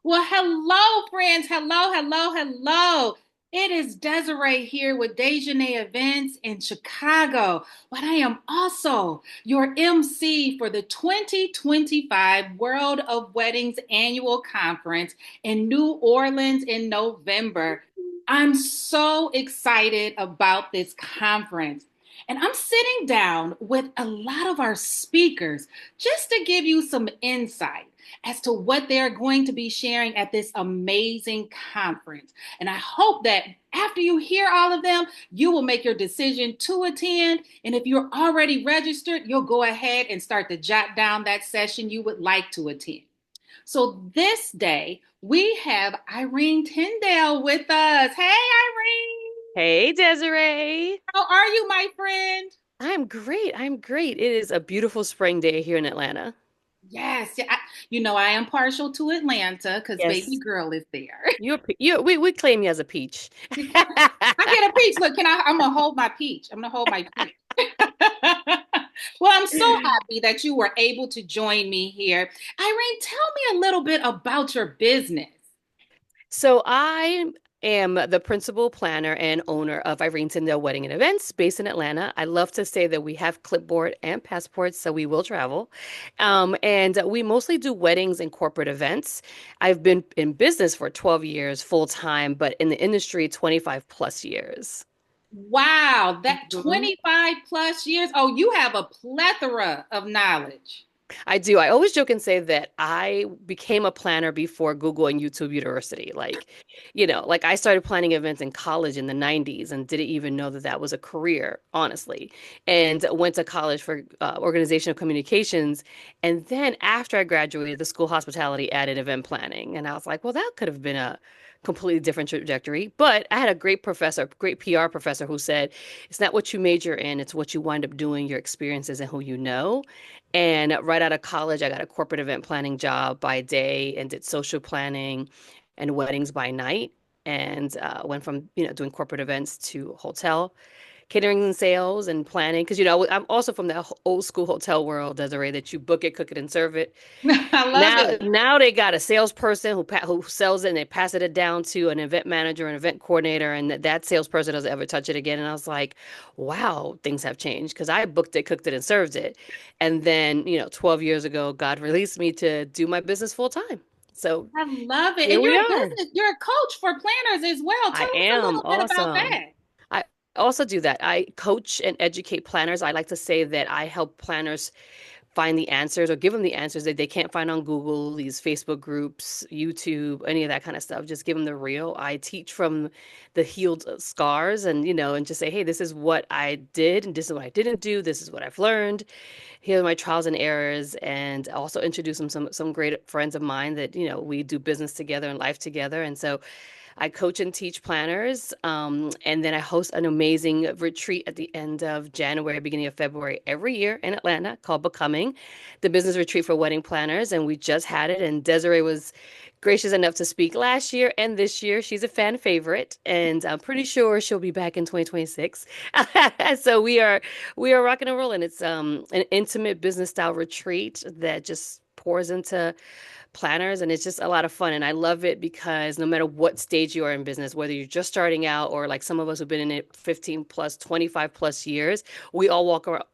Well, hello, friends. Hello, hello, hello. It is Desiree here with Dejanay Events in Chicago, but I am also your MC for the 2025 World of Weddings Annual Conference in New Orleans in November. I'm so excited about this conference. And I'm sitting down with a lot of our speakers just to give you some insight as to what they're going to be sharing at this amazing conference. And I hope that after you hear all of them, you will make your decision to attend. And if you're already registered, you'll go ahead and start to jot down that session you would like to attend. So this day, we have Irene Tyndale with us. Hey, Irene. Hey, Desiree. How are you, my friend? I'm great. I'm great. It is a beautiful spring day here in Atlanta. Yes, yeah, I am partial to Atlanta because baby Yes. girl is there. We claim you as a peach. I get a peach. Look, I'm gonna hold my peach. I'm gonna hold my peach. Well, I'm so happy that you were able to join me here. Irene, tell me a little bit about your business. So I am the principal planner and owner of Irene Tyndale Wedding and Events based in Atlanta. I love to say that we have clipboard and passports, so we will travel. And we mostly do weddings and corporate events. I've been in business for 12 years full time, but in the industry, 25 plus years. Wow, that Mhm. 25 plus years. Oh, you have a plethora of knowledge. I do. I always joke and say that I became a planner before Google and YouTube University. Like I started planning events in college in the 90s and didn't even know that that was a career, honestly. And went to college for organizational communications. And then after I graduated, the school hospitality added event planning. And I was like, well, that could have been a completely different trajectory. But I had a great professor, great PR professor who said, it's not what you major in, it's what you wind up doing, your experiences and who you know. And right out of college, I got a corporate event planning job by day and did social planning and weddings by night. And went from, doing corporate events to hotel catering and sales and planning. Because, I'm also from the old school hotel world, Desiree, that you book it, cook it, and serve it. I love Now, it. now they got a salesperson who sells it and they pass it down to an event manager, an event coordinator, and that salesperson doesn't ever touch it again. And I was like, wow, things have changed because I booked it, cooked it, and served it. And then, 12 years ago, God released me to do my business full time. So I love it. here And we you're a are. business, you're a coach for planners as well. I Tell us a am little bit about awesome. that. I also do that. I coach and educate planners. I like to say that I help planners find the answers or give them the answers that they can't find on Google, these Facebook groups, YouTube, any of that kind of stuff. Just give them the real. I teach from the healed scars and just say, hey, this is what I did and this is what I didn't do. This is what I've learned. Here are my trials and errors. And also introduce them some great friends of mine that we do business together and life together. And so I coach and teach planners. And then I host an amazing retreat at the end of January, beginning of February every year in Atlanta called Becoming, the business retreat for wedding planners. And we just had it. And Desiree was gracious enough to speak last year and this year. She's a fan favorite. And I'm pretty sure she'll be back in 2026. So we are rocking and rolling. It's an intimate business style retreat that just pours into planners and it's just a lot of fun and I love it because no matter what stage you are in business, whether you're just starting out or like some of us who've been in it 15 plus 25 plus years, we all walk around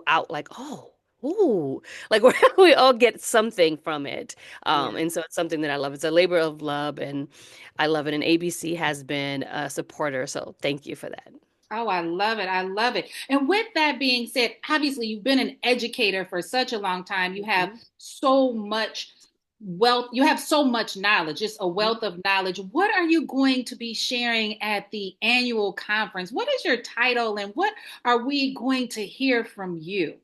out like, oh, ooh, like we all get something from it. Yeah. And so it's something that I love. It's a labor of love and I love it, and ABC has been a supporter, so thank you for that. Oh, I love it. I love it. And with that being said, obviously you've been an educator for such a long time. You have Mhm. so much wealth, you have so much knowledge, just a Mhm. wealth of knowledge. What are you going to be sharing at the annual conference? What is your title and what are we going to hear from you?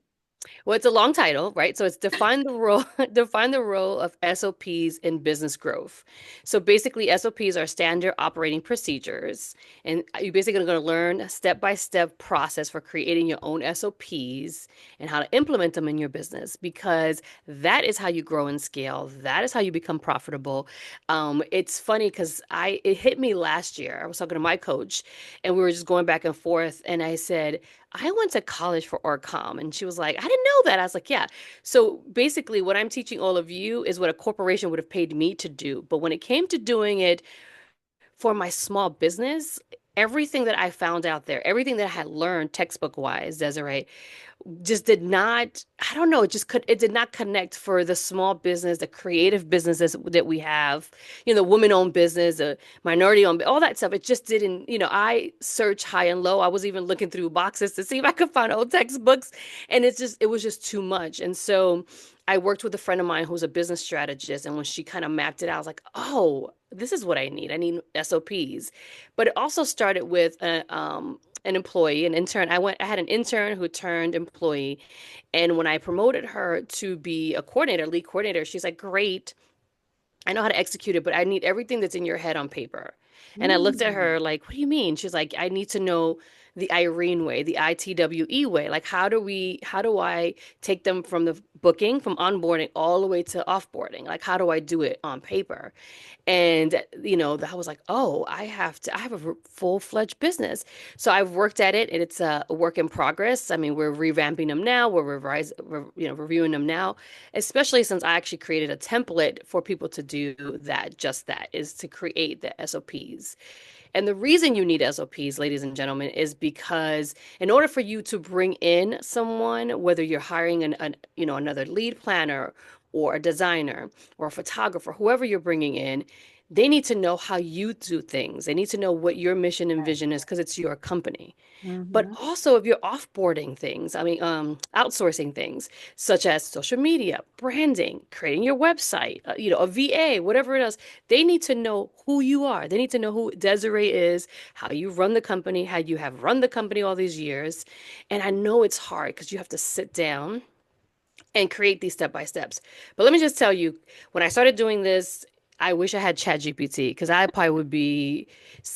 Well, it's a long title, right? So it's define the role, define the role of SOPs in business growth. So basically, SOPs are standard operating procedures, and you're basically going to learn a step-by-step process for creating your own SOPs and how to implement them in your business because that is how you grow and scale. That is how you become profitable. It's funny because it hit me last year. I was talking to my coach, and we were just going back and forth, and I said, I went to college for Orcom. And she was like, I didn't know that. I was like, yeah. So basically, what I'm teaching all of you is what a corporation would have paid me to do. But when it came to doing it for my small business, everything that I found out there, everything that I had learned textbook wise, Desiree, just did not, I don't know, it did not connect for the small business, the creative businesses that we have, the woman-owned business, the minority-owned, all that stuff. It just didn't, I searched high and low. I was even looking through boxes to see if I could find old textbooks, and it was just too much. And so I worked with a friend of mine who's a business strategist, and when she kind of mapped it out, I was like, oh, this is what I need. I need SOPs. But it also started with an employee, an intern. I had an intern who turned employee. And when I promoted her to be a coordinator, lead coordinator, she's like, great. I know how to execute it, but I need everything that's in your head on paper. And I looked at Mm. her like, what do you mean? She's like, I need to know the Irene way, the ITWE way. Like, how do I take them from the booking, from onboarding all the way to offboarding? Like, how do I do it on paper? And, I was like, oh, I have a full-fledged business. So I've worked at it and it's a work in progress. I mean, we're revamping them now, reviewing them now, especially since I actually created a template for people to do that, just that, is to create the SOPs. And the reason you need SOPs, ladies and gentlemen, is because in order for you to bring in someone, whether you're hiring another lead planner or a designer or a photographer, whoever you're bringing in, they need to know how you do things. They need to know what your mission and Right. vision is because it's your company. But Mm-hmm. also, if you're offboarding things, outsourcing things such as social media, branding, creating your website, a VA, whatever it is, they need to know who you are. They need to know who Desiree is, how you run the company, how you have run the company all these years. And I know it's hard because you have to sit down and create these step by steps. But let me just tell you, when I started doing this, I wish I had ChatGPT because I probably would be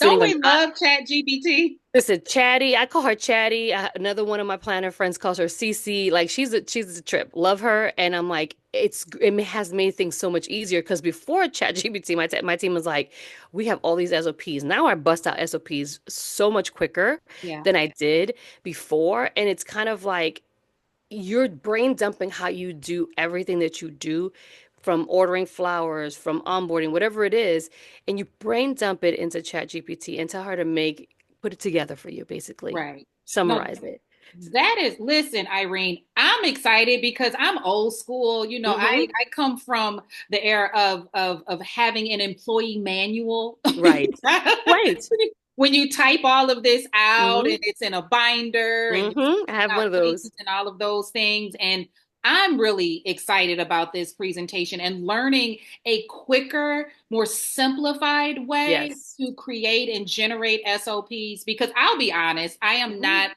Don't sitting on. we love Chat GPT? Listen, Chatty. I call her Chatty. Another one of my planner friends calls her CC. Like she's a trip. Love her, and I'm like, it has made things so much easier because before ChatGPT, my team was like, we have all these SOPs. Now I bust out SOPs so much quicker Yeah. than I did before, and it's kind of like you're brain dumping how you do everything that you do, from ordering flowers, from onboarding, whatever it is, and you brain dump it into ChatGPT and tell her to put it together for you, basically. Right. No, Summarize it. listen, Irene, I'm excited because I'm old school. Mm-hmm. I come from the era of having an employee manual. Right. Right. When you type all of this out and Mm-hmm. it's in a binder and you're Mm-hmm. I filling have one out of dates those. and all of those things. And I'm really excited about this presentation and learning a quicker, more simplified way Yes. to create and generate SOPs because I'll be honest, I am Mhm. not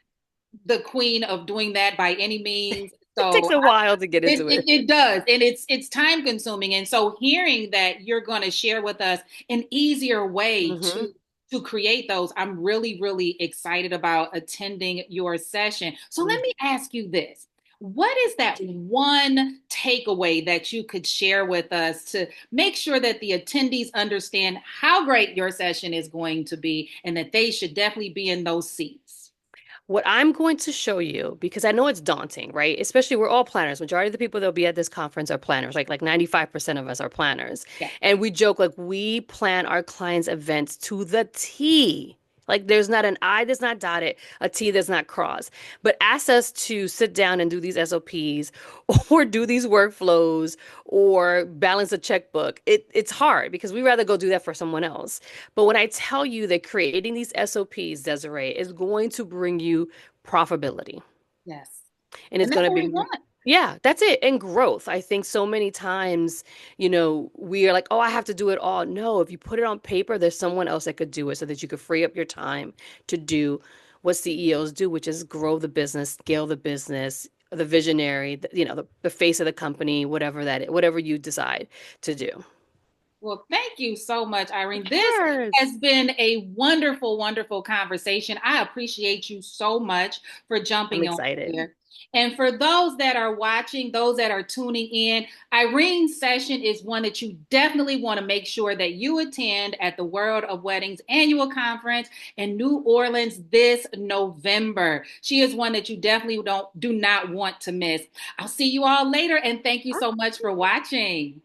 the queen of doing that by any means. It takes So a while to get it, into it, it. it does, and it's time consuming. And so hearing that you're going to share with us an easier way Mm-hmm. to create those, I'm really, really excited about attending your session. So let me ask you this. What is that one takeaway that you could share with us to make sure that the attendees understand how great your session is going to be and that they should definitely be in those seats? What I'm going to show you, because I know it's daunting, right? Especially we're all planners. Majority of the people that'll be at this conference are planners. Like 95% of us are planners. Yeah. And we joke like we plan our clients' events to the T. Like there's not an I that's not dotted, a T that's not crossed. But ask us to sit down and do these SOPs or do these workflows or balance a checkbook. It's hard because we rather go do that for someone else. But when I tell you that creating these SOPs, Desiree, is going to bring you profitability Yes. and it's And that's going to what we be, want. yeah, that's it. And growth. I think so many times, we are like, oh, I have to do it all. No, if you put it on paper, there's someone else that could do it so that you could free up your time to do what CEOs do, which is grow the business, scale the business, the visionary, the face of the company, whatever you decide to do. Well, thank you so much, Of Irene. This course. has been a wonderful, wonderful conversation. I appreciate you so much for I'm jumping on excited. here. And for those that are watching, those that are tuning in, Irene's session is one that you definitely want to make sure that you attend at the World of Weddings annual conference in New Orleans this November. She is one that you definitely do not want to miss. I'll see you all later, and thank you so much for watching.